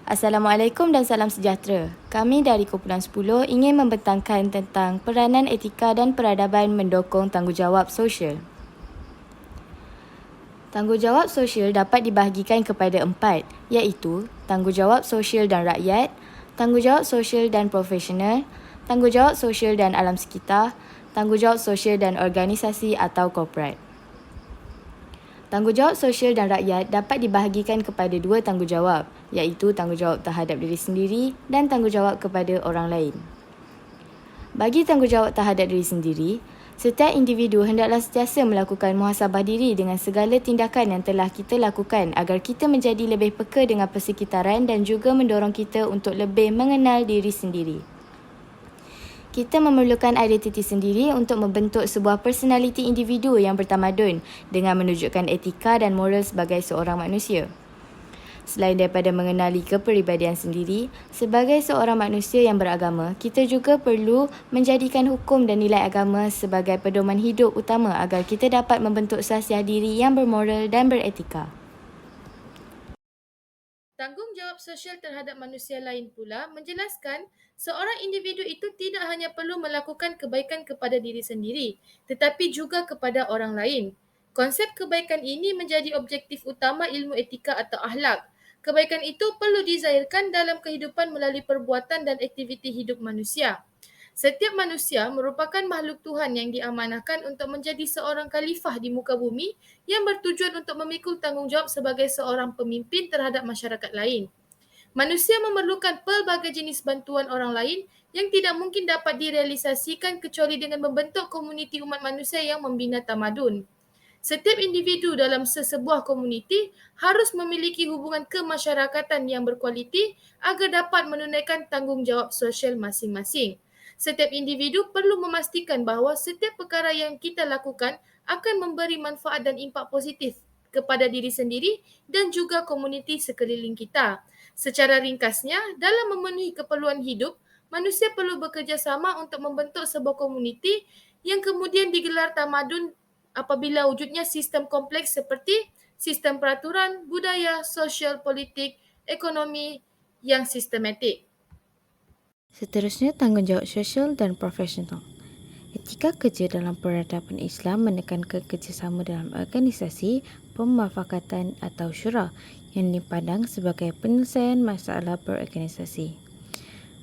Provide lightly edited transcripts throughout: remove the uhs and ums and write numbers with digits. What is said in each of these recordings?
Assalamualaikum dan salam sejahtera. Kami dari Kumpulan 10 ingin membentangkan tentang peranan etika dan peradaban mendukung tanggungjawab sosial. Tanggungjawab sosial dapat dibahagikan kepada 4, iaitu tanggungjawab sosial dan rakyat, tanggungjawab sosial dan profesional, tanggungjawab sosial dan alam sekitar, tanggungjawab sosial dan organisasi atau korporat. Tanggungjawab sosial dan rakyat dapat dibahagikan kepada 2 tanggungjawab, iaitu tanggungjawab terhadap diri sendiri dan tanggungjawab kepada orang lain. Bagi tanggungjawab terhadap diri sendiri, setiap individu hendaklah sentiasa melakukan muhasabah diri dengan segala tindakan yang telah kita lakukan agar kita menjadi lebih peka dengan persekitaran dan juga mendorong kita untuk lebih mengenal diri sendiri. Kita memerlukan identiti sendiri untuk membentuk sebuah personaliti individu yang bertamadun dengan menunjukkan etika dan moral sebagai seorang manusia. Selain daripada mengenali kepribadian sendiri, sebagai seorang manusia yang beragama, kita juga perlu menjadikan hukum dan nilai agama sebagai pedoman hidup utama agar kita dapat membentuk sasiah diri yang bermoral dan beretika. Tanggungjawab sosial terhadap manusia lain pula menjelaskan seorang individu itu tidak hanya perlu melakukan kebaikan kepada diri sendiri, tetapi juga kepada orang lain. Konsep kebaikan ini menjadi objektif utama ilmu etika atau akhlak. Kebaikan itu perlu dizahirkan dalam kehidupan melalui perbuatan dan aktiviti hidup manusia. Setiap manusia merupakan makhluk Tuhan yang diamanahkan untuk menjadi seorang khalifah di muka bumi yang bertujuan untuk memikul tanggungjawab sebagai seorang pemimpin terhadap masyarakat lain. Manusia memerlukan pelbagai jenis bantuan orang lain yang tidak mungkin dapat direalisasikan kecuali dengan membentuk komuniti umat manusia yang membina tamadun. Setiap individu dalam sesebuah komuniti harus memiliki hubungan kemasyarakatan yang berkualiti agar dapat menunaikan tanggungjawab sosial masing-masing. Setiap individu perlu memastikan bahawa setiap perkara yang kita lakukan akan memberi manfaat dan impak positif kepada diri sendiri dan juga komuniti sekeliling kita. Secara ringkasnya, dalam memenuhi keperluan hidup, manusia perlu bekerjasama untuk membentuk sebuah komuniti yang kemudian digelar tamadun apabila wujudnya sistem kompleks seperti sistem peraturan, budaya, sosial, politik, ekonomi yang sistematik. Seterusnya, tanggungjawab sosial dan profesional. Etika kerja dalam peradaban Islam menekankan kerjasama dalam organisasi, pemufakatan atau syura yang dipandang sebagai penyelesaian masalah berorganisasi.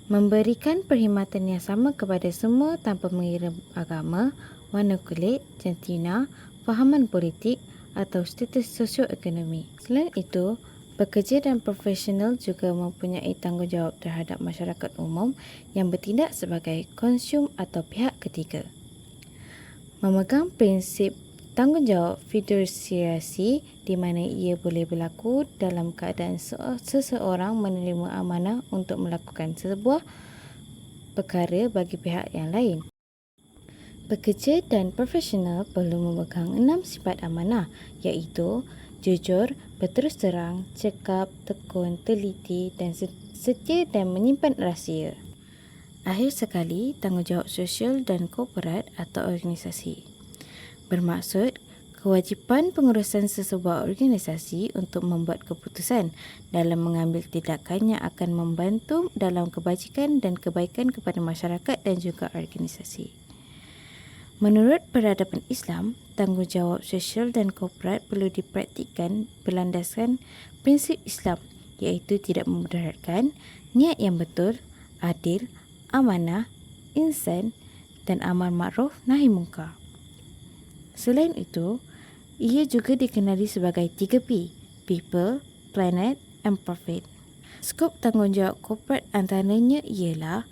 Memberikan perkhidmatan yang sama kepada semua tanpa mengira agama, warna kulit, jantina, fahaman politik atau status sosioekonomi. Selain itu, pekerja dan profesional juga mempunyai tanggungjawab terhadap masyarakat umum yang bertindak sebagai konsum atau pihak ketiga. Memegang prinsip tanggungjawab fidusiasi di mana ia boleh berlaku dalam keadaan seseorang menerima amanah untuk melakukan sebuah perkara bagi pihak yang lain. Pekerja dan profesional perlu memegang 6 sifat amanah iaitu jujur, berterus terang, cekap, tekun, teliti dan setia dan menyimpan rahsia. Akhir sekali, tanggungjawab sosial dan korporat atau organisasi. Bermaksud, kewajipan pengurusan sesebuah organisasi untuk membuat keputusan dalam mengambil tindakan yang akan membantu dalam kebajikan dan kebaikan kepada masyarakat dan juga organisasi. Menurut peradaban Islam, tanggungjawab sosial dan korporat perlu dipraktikkan berlandaskan prinsip Islam iaitu tidak memudaratkan, niat yang betul, adil, amanah, insan dan amar makruf nahi munkar. Selain itu, ia juga dikenali sebagai 3P, People, Planet and Profit. Skop tanggungjawab korporat antaranya ialah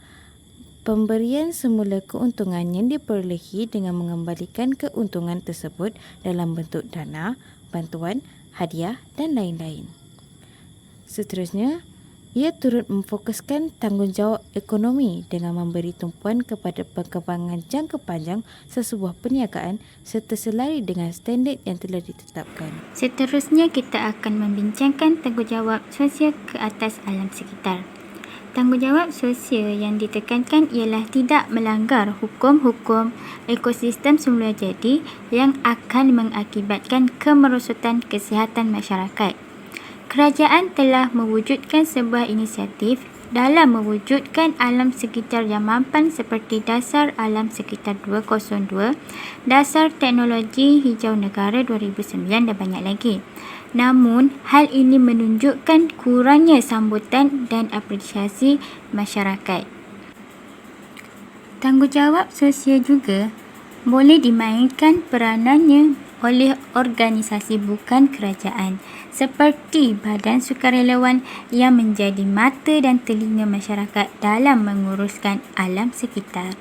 pemberian semula keuntungan yang diperolehi dengan mengembalikan keuntungan tersebut dalam bentuk dana, bantuan, hadiah dan lain-lain. Seterusnya, ia turut memfokuskan tanggungjawab ekonomi dengan memberi tumpuan kepada perkembangan jangka panjang sesebuah perniagaan serta selari dengan standard yang telah ditetapkan. Seterusnya, kita akan membincangkan tanggungjawab sosial ke atas alam sekitar. Tanggungjawab sosial yang ditekankan ialah tidak melanggar hukum-hukum ekosistem semula jadi yang akan mengakibatkan kemerosotan kesihatan masyarakat. Kerajaan telah mewujudkan sebuah inisiatif dalam mewujudkan alam sekitar yang mampan seperti Dasar Alam Sekitar 202, Dasar Teknologi Hijau Negara 2009 dan banyak lagi. Namun, hal ini menunjukkan kurangnya sambutan dan apresiasi masyarakat. Tanggungjawab sosial juga boleh dimainkan peranannya oleh organisasi bukan kerajaan seperti badan sukarelawan yang menjadi mata dan telinga masyarakat dalam menguruskan alam sekitar.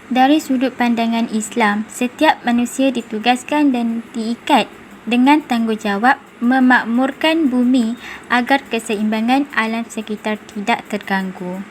Dari sudut pandangan Islam, setiap manusia ditugaskan dan diikat dengan tanggungjawab memakmurkan bumi agar keseimbangan alam sekitar tidak terganggu.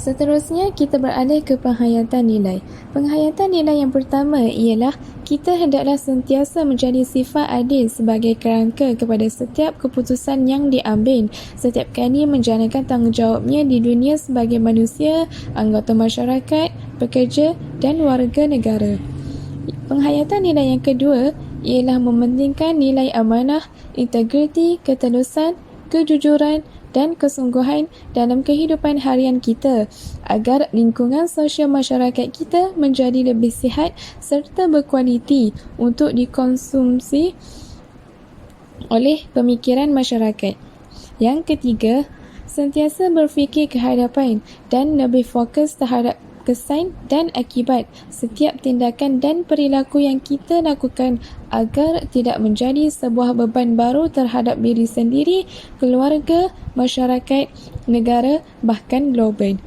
Seterusnya, kita beralih ke penghayatan nilai. Penghayatan nilai yang pertama ialah kita hendaklah sentiasa menjadi sifat adil sebagai kerangka kepada setiap keputusan yang diambil setiap kali menjalankan tanggungjawabnya di dunia sebagai manusia, anggota masyarakat, pekerja dan warga negara. Penghayatan nilai yang kedua ialah mementingkan nilai amanah, integriti, ketulusan, kejujuran dan kesungguhan dalam kehidupan harian kita agar lingkungan sosial masyarakat kita menjadi lebih sihat serta berkualiti untuk dikonsumsi oleh pemikiran masyarakat. Yang ketiga, sentiasa berfikir ke hadapan dan lebih fokus terhadap kesan dan akibat setiap tindakan dan perilaku yang kita lakukan agar tidak menjadi sebuah beban baru terhadap diri sendiri, keluarga, masyarakat, negara, bahkan global.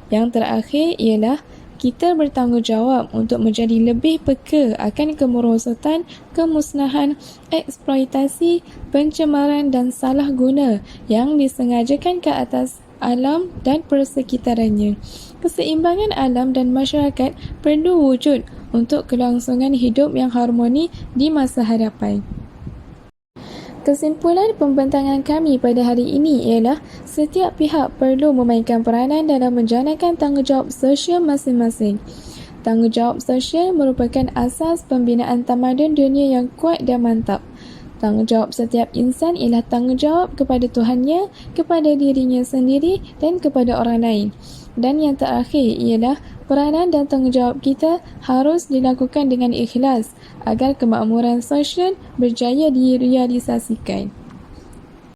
Yang terakhir ialah kita bertanggungjawab untuk menjadi lebih peka akan kemerosotan, kemusnahan, eksploitasi, pencemaran dan salah guna yang disengajakan ke atas alam dan persekitarannya. Keseimbangan alam dan masyarakat perlu wujud untuk kelangsungan hidup yang harmoni di masa hadapan. Kesimpulan pembentangan kami pada hari ini ialah setiap pihak perlu memainkan peranan dalam menjalankan tanggungjawab sosial masing-masing. Tanggungjawab sosial merupakan asas pembinaan tamadun dunia yang kuat dan mantap. Tanggungjawab setiap insan ialah tanggungjawab kepada Tuhannya, kepada dirinya sendiri dan kepada orang lain. Dan yang terakhir ialah peranan dan tanggungjawab kita harus dilakukan dengan ikhlas agar kemakmuran sosial berjaya direalisasikan.